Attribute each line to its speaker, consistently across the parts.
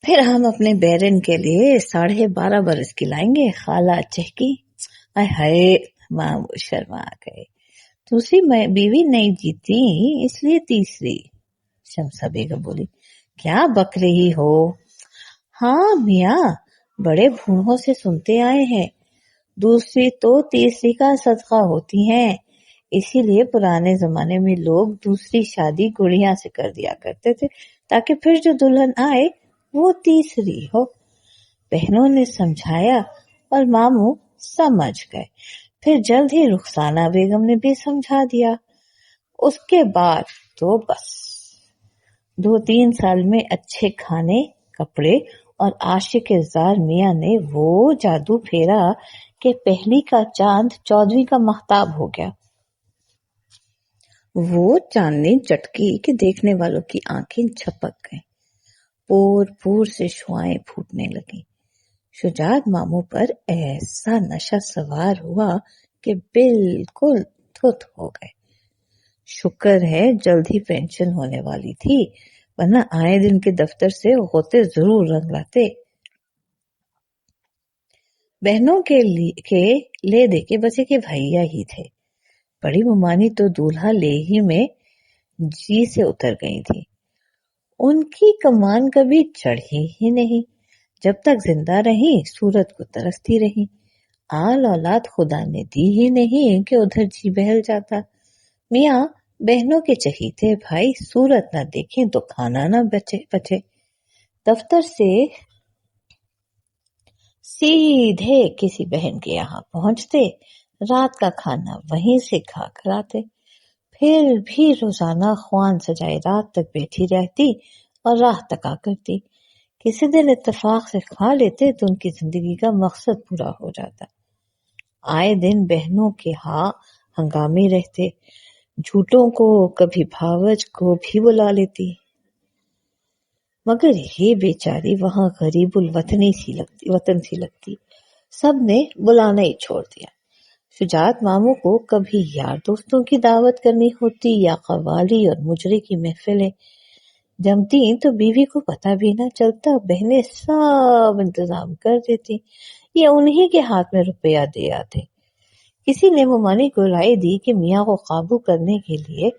Speaker 1: پھر ہم اپنے بیرن کے لیے 12.5 برس کی لائیں گے. خالہ چہکی. آئے ہائے ماموں شرما گئے. دوسری بیوی نہیں جیتی اس لیے تیسری. شمسہ بیگم بولی کیا بک رہی ہو؟ ہاں میاں بڑے بھوڑوں سے سنتے آئے ہیں دوسری تو تیسری کا صدقہ ہوتی ہیں، اسی لیے پرانے زمانے میں لوگ دوسری شادی گڑیا سے کر دیا کرتے تھے تاکہ پھر جو دلہن آئے وہ تیسری ہو. بہنوں نے سمجھایا اور ماموں سمجھ گئے. پھر جلد ہی رخسانہ بیگم نے بھی سمجھا دیا. اس کے بعد تو بس 2-3 سال میں اچھے کھانے کپڑے اور عاشق زار میاں نے وہ جادو پھیرا کہ پہلی کا چاند 14ویں کا مہتاب ہو گیا. وہ چاندنی چٹکی کہ دیکھنے والوں کی آنکھیں جھپک گئیں. پور پور سے شعائیں پھوٹنے لگیں. شجاعت ماموں پر ایسا نشہ سوار ہوا کہ بالکل دھت ہو گئے. شکر ہے جلد ہی پینشن ہونے والی تھی ورنہ آئے دن کے دفتر سے غوطے ضرور رنگ لاتے. بہنوں کے لے دے کے بس ایک بھائیا ہی تھے. بڑی ممانی تو دولہا لے ہی میں جی سے اتر گئی تھی. ان کی کمان کبھی چڑھی ہی نہیں. جب تک زندہ رہی صورت کو ترستی رہی. آل اولاد خدا نے دی ہی نہیں کہ ادھر جی بہل جاتا. میاں بہنوں کے چہیتے بھائی صورت نہ دیکھیں تو کھانا نہ بچے. دفتر سے سیدھے کسی بہن کے یہاں پہنچتے، رات کا کھانا وہیں سے کھا کر آتے. پھر بھی روزانہ خوان سجائے رات تک بیٹھی رہتی اور راہ تکا کرتی. کسی دن اتفاق سے کھا لیتے تو ان کی زندگی کا مقصد پورا ہو جاتا. آئے دن بہنوں کے ہاں ہنگامے رہتے. جھوٹوں کو کبھی بھاوج کو بھی بلا لیتی، مگر یہ بیچاری وہاں غریب الوطن سی لگتی. سب نے بلانا ہی چھوڑ دیا. شجاعت ماموں کو کبھی یار دوستوں کی دعوت کرنی ہوتی یا قوالی اور مجرے کی محفلیں جمتی تو بیوی کو پتہ بھی نہ چلتا. بہنیں سب انتظام کر دیتی یا انہی کے ہاتھ میں روپیہ دے آتے. کسی نے ممانی کو رائے دی کہ میاں کو قابو کرنے کے لیے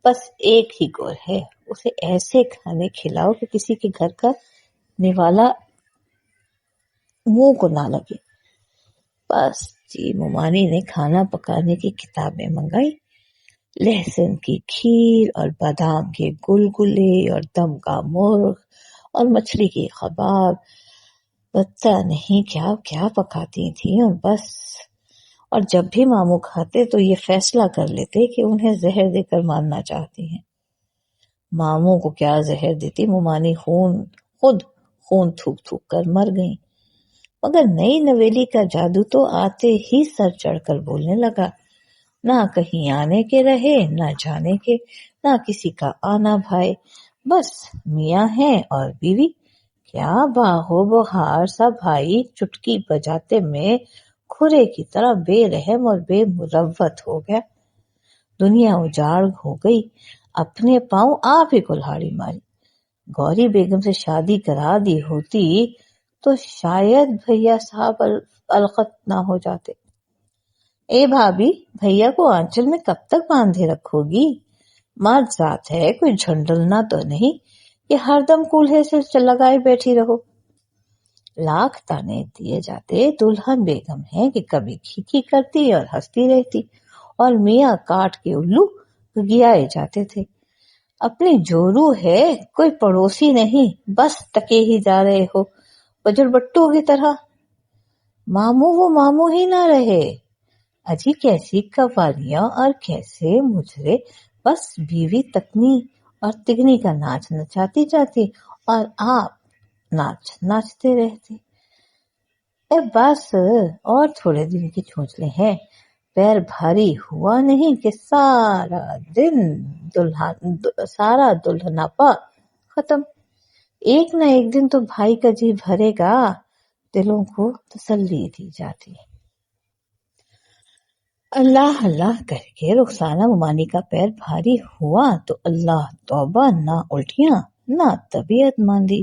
Speaker 1: بس ایک ہی گول ہے، اسے ایسے کھانے کھلاؤ کہ کسی کے گھر کا نوالا منہ کو نہ لگے. بس جی ممانی نے کھانا پکانے کی کتابیں منگائی. لہسن کی کھیر اور بادام کے گلگلے اور دم کا مرغ اور مچھلی کی کباب، پتہ نہیں کیا کیا پکاتی تھیں. اور بس اور جب بھی ماموں کھاتے تو یہ فیصلہ کر لیتے کہ انہیں زہر دے کر مارنا چاہتی ہیں. ماموں کو کیا زہر دیتی، ممانی خود خون تھوک تھوک کر مر گئیں. مگر نئی نویلی کا جادو تو آتے ہی سر چڑھ کر بولنے لگا. نہ کہیں آنے کے رہے نہ جانے کے، نہ کسی کا آنا بھائے. بس میاں ہیں اور بیوی. کیا باغو بہار سا بھائی چٹکی بجاتے میں کھرے کی طرح بے رحم اور بے مروت ہو گیا. دنیا اجاڑ ہو گئی. اپنے پاؤں آپ ہی کلہاڑی ماری. گوری بیگم سے شادی کرا دی ہوتی تو شاید بھیا صاحب القت نہ ہو جاتے. اے بھابی بھیا کو آنچل میں کب تک باندھے رکھو گی؟ مرد ذات ہے، کوئی جھنڈلنا تو نہیں کہ ہر دم کولہے سے لگائے بیٹھی رہو. لاکھ تانے دیے جاتے دلہن بیگم ہے کہ کبھی کھیکی کرتی اور ہنستی رہتی، اور میاں کاٹ کے الو گیائے جاتے تھے. اپنی جورو ہے، کوئی پڑوسی نہیں، بس ٹکے ہی جا رہے ہو بجر بٹوں کی طرح. ماموں وہ ماموں ہی نہ رہے. اجی کیسی قوالیاں اور کیسے مجرے. بس بیوی تکنی اور تگنی کا ناچ نچاتی جاتی اور آپ ناچتے رہتے. اے بس اور تھوڑے دن کی چونچلے ہیں. پیر بھاری ہوا نہیں کہ سارا دلہناپا ختم. ایک نہ ایک دن تو بھائی کا جی بھرے گا. دلوں کو تسلی دی جاتی. اللہ اللہ کر کے رخسانہ ممانی کا پیر بھاری ہوا تو اللہ توبہ، نہ الٹیاں نہ طبیعت ماندی.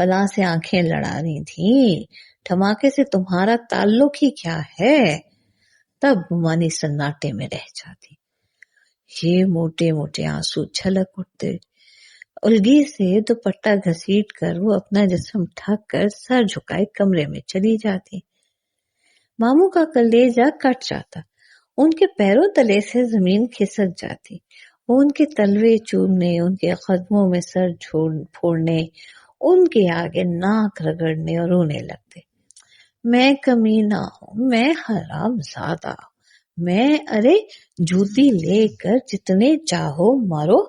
Speaker 1: فلاں سے آنکھیں لڑا رہی تھیں، دھماکے سے تمہارا تعلق ہی کیا ہے؟ تب ممانی سناٹے میں رہ جاتی۔ یہ موٹے موٹے آنسو چھلک اٹھتے۔ الگی سے دوپٹہ گھسیٹ کر وہ اپنا جسم ڈھک کر سر جھکائے کمرے میں چلی جاتی۔ ماموں کا کلیجہ کٹ جاتا، ان کے پیروں تلے سے زمین کھسک جاتی، وہ ان کے تلوے چومنے، ان کے قدموں میں سر پھوڑنے، ان کے آگے ناک رگڑنے اور رونے لگتے۔ میں کمینہ ہوں، میں حرام زادہ، میں ارے جوتی لے کر جتنے چاہو مارو،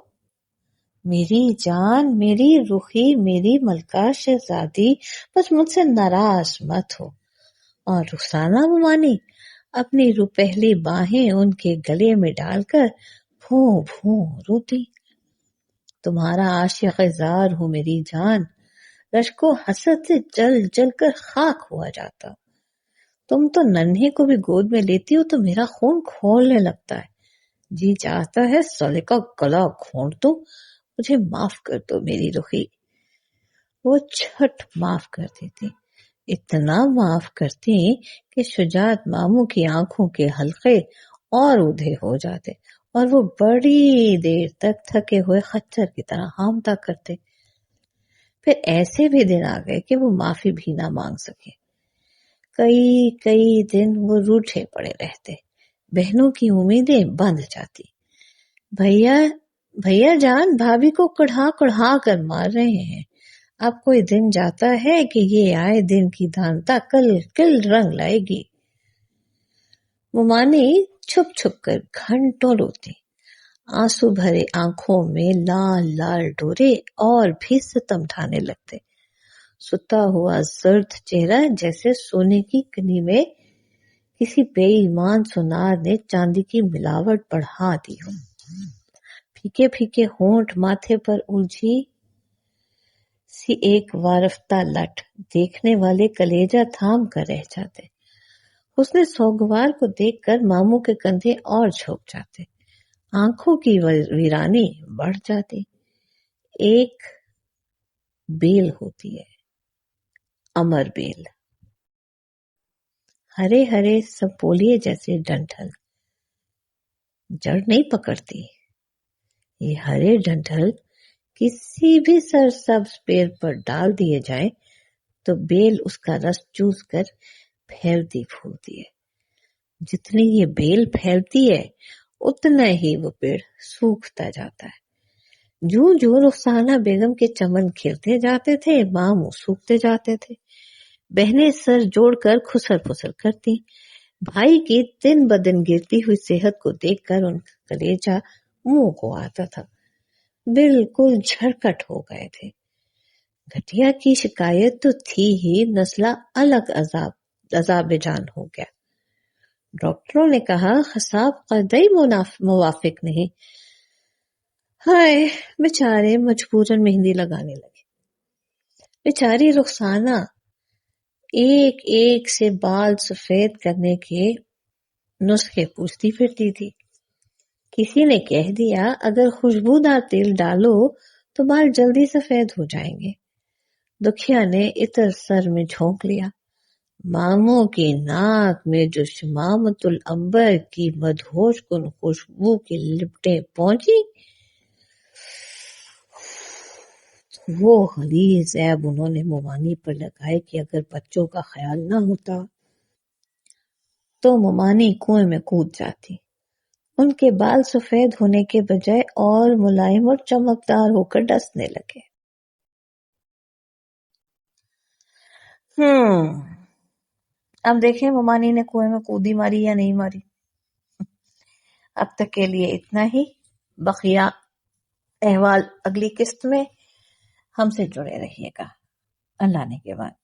Speaker 1: میری جان، میری رخی، میری ملکہ شہزادی، بس مجھ سے ناراض مت ہو۔ اور رخسانہ ممانی اپنی روپہلی باہیں ان کے گلے میں ڈال کر بھوں بھوں روتی۔ تمہارا عاشق زار ہوں میری جان، رشک و حسد سے جل جل کر خاک ہوا جاتا۔ تم تو ننھے کو بھی گود میں لیتی ہو تو میرا خون کھولنے لگتا ہے، جی چاہتا ہے سالے کا گلا گھونٹ دو، مجھے معاف کر دو میری رخی۔ وہ چھٹ معاف کر دیتی، اتنا معاف کرتی کہ شجاعت ماموں کی آنکھوں کے حلقے اور اودھے ہو جاتے اور وہ بڑی دیر تک تھکے ہوئے خچر کی طرح ہامتا کرتے۔ پھر ایسے بھی دن آ گئے کہ وہ معافی بھی نہ مانگ سکے۔ کئی دن وہ روٹھے پڑے رہتے، بہنوں کی امیدیں بندھ جاتی۔ بھیا جان بھابھی کو کڑھا کڑھا کر مار رہے ہیں، اب کوئی دن جاتا ہے کہ یہ آئے دن کی دھانتا کل رنگ لائے گی۔ ممانی چھپ چھپ کر گھنٹوں روتی، آنسو بھرے آنکھوں میں لال لال ڈورے اور بھی ستم ڈھانے لگتے۔ ستا ہوا زرد چہرہ جیسے سونے کی کنی میں کسی بے ایمان سونار نے چاندی کی ملاوٹ بڑھا دی ہو۔ پھیکے پھیکے ہونٹ ماتھے پر الجھی سی ایک وارفتہ لٹ، دیکھنے والے کلیجہ تھام کر رہ جاتے۔ حسن سوگوار کو دیکھ کر ماموں کے کندھے اور جھک جاتے، آنکھوں کی ویرانی بڑھ جاتی۔ ایک بیل ہوتی ہے، امر بیل، ہرے ہرے سپولیے جیسے ڈنٹھل، جڑ نہیں پکڑتی۔ یہ ہرے ڈنٹھل کسی بھی سرسبز پیڑ پر ڈال دیے جائیں تو بیل اس کا رس چوس کر پھیلتی پھولتی ہے۔ جتنی یہ بیل پھیلتی ہے اتنا ہی وہ پیڑ سوکھتا جاتا ہے۔ جوں جوں رخسانہ بیگم کے چمن کھلتے جاتے تھے، ماموں سوکھتے جاتے تھے۔ بہنیں سر جوڑ کر خسر پھسر کرتی۔ بھائی کی دن بدن گرتی ہوئی صحت کو دیکھ کر ان کا کلیجہ منہ کو آتا تھا، بالکل جھڑکٹ ہو گئے تھے۔ گھٹیا کی شکایت تو تھی ہی، نزلہ الگ عذاب جان ہو گیا۔ ڈاکٹروں نے کہا خصاب قدئی موافق نہیں۔ ہائے بیچارے مجبوراً مہندی لگانے لگے۔ بیچاری رخسانہ ایک ایک سے بال سفید کرنے کے نسخے پوچھتی پھرتی تھی۔ کسی نے کہہ دیا اگر خوشبودار تیل ڈالو تو بال جلدی سفید ہو جائیں گے۔ دکھیا نے عطر سر میں جھونک لیا۔ ماموں کی ناک میں جو شمامت العنبر کی مدہوش کن خوشبو کی لپٹیں پہنچی، وہ غلیظ عیب انہوں نے ممانی پر لگائے کہ اگر بچوں کا خیال نہ ہوتا تو ممانی کنویں میں کود جاتی۔ ان کے بال سفید ہونے کے بجائے اور ملائم اور چمکدار ہو کر ڈسنے لگے۔ اب دیکھیں ممانی نے کنویں میں کودی ماری یا نہیں ماری۔ اب تک کے لیے اتنا ہی، بقیہ احوال اگلی قسط میں۔ ہم سے جڑے رہیے گا۔ اللہ نے کے بعد۔